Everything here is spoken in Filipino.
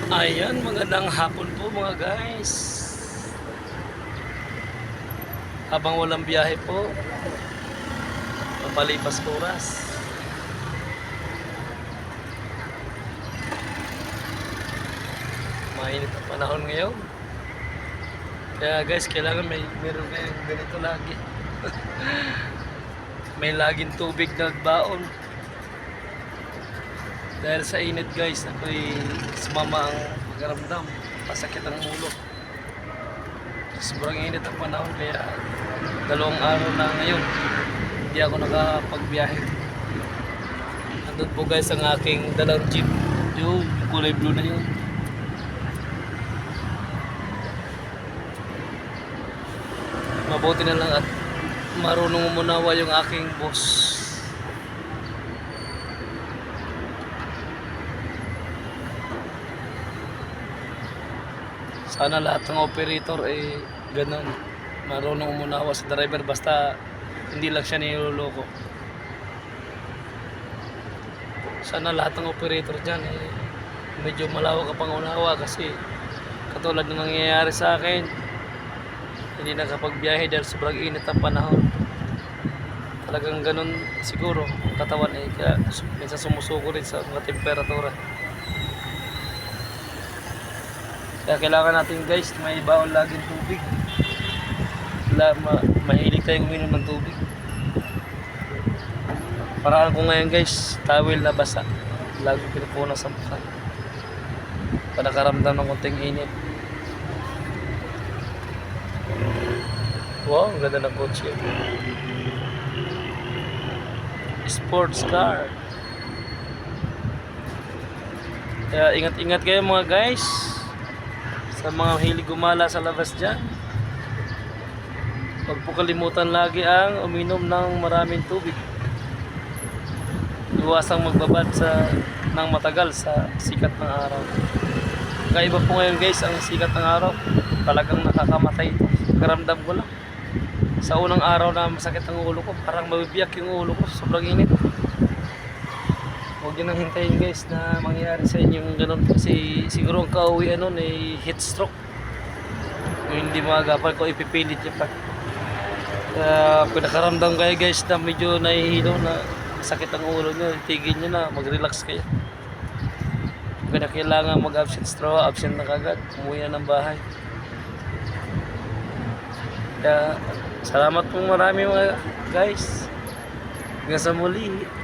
Ayan, magandang hapon po mga guys. Habang walang biyahe po, papalipas oras. Mainit ang panahon ngayon. Kaya guys, kailangan meron kayong ganito lagi. May laging tubig na baon. Dahil sa init guys, ako'y sumama ang pagkaramdam. Pasakit ang ulo. Sobrang init ang panahon kaya 2 araw na ngayon hindi ako nakapagbiyahe. Nandun po guys ang aking dalang jeep. Yung kulay blue na yun. Mabuti na lang at marunong umunawa yung aking boss. Sana lahat ng operator ay ganun, marunong umunawa sa driver basta hindi lang siya niloloko. Sana lahat ng operator dyan medyo malawak ang pangunawa kasi katulad ng nangyayari sa akin, hindi nakapagbiyahe dahil sobrang init ang panahon. Talagang ganun siguro ang katawan kaya minsan sumusuko rin sa mga temperatura. Kaya kailangan natin guys may baon laging tubig. Mahilig tayong uminom ng tubig. Paraan ko ngayon guys, towel na basa. Lagi pinupuna sa mukha. Para nakaramdam ng konting init. Wow, ang ganda ng kotse. Sports car. Kaya ingat-ingat kayo mga guys. Sa mga hilig gumala sa labas dyan, huwag po kalimutan lagi ang uminom ng maraming tubig. Iwasang magbabad ng matagal sa sikat ng araw. Kakaiba po ngayon guys ang sikat ng araw, talagang nakakamatay ito. Karamdam ko lang sa unang araw na masakit ang ulo ko, parang mabibiyak yung ulo ko, sobrang init. Huwag nyo nang hintayin guys na mangyari sa inyo yung ganun kasi siguro ang kauwi nun ay heat stroke. Kung hindi maagapan ko ipipilit nyo pa. Pinakaramdam kayo guys na medyo nahihilo na sakit ang ulo nyo, tigil nyo na, mag-relax kayo. Kung kailangan mag-absent straw, absent na kagad, umuwi na ng bahay. Kaya salamat pong marami mga guys. Hanggang sa muli.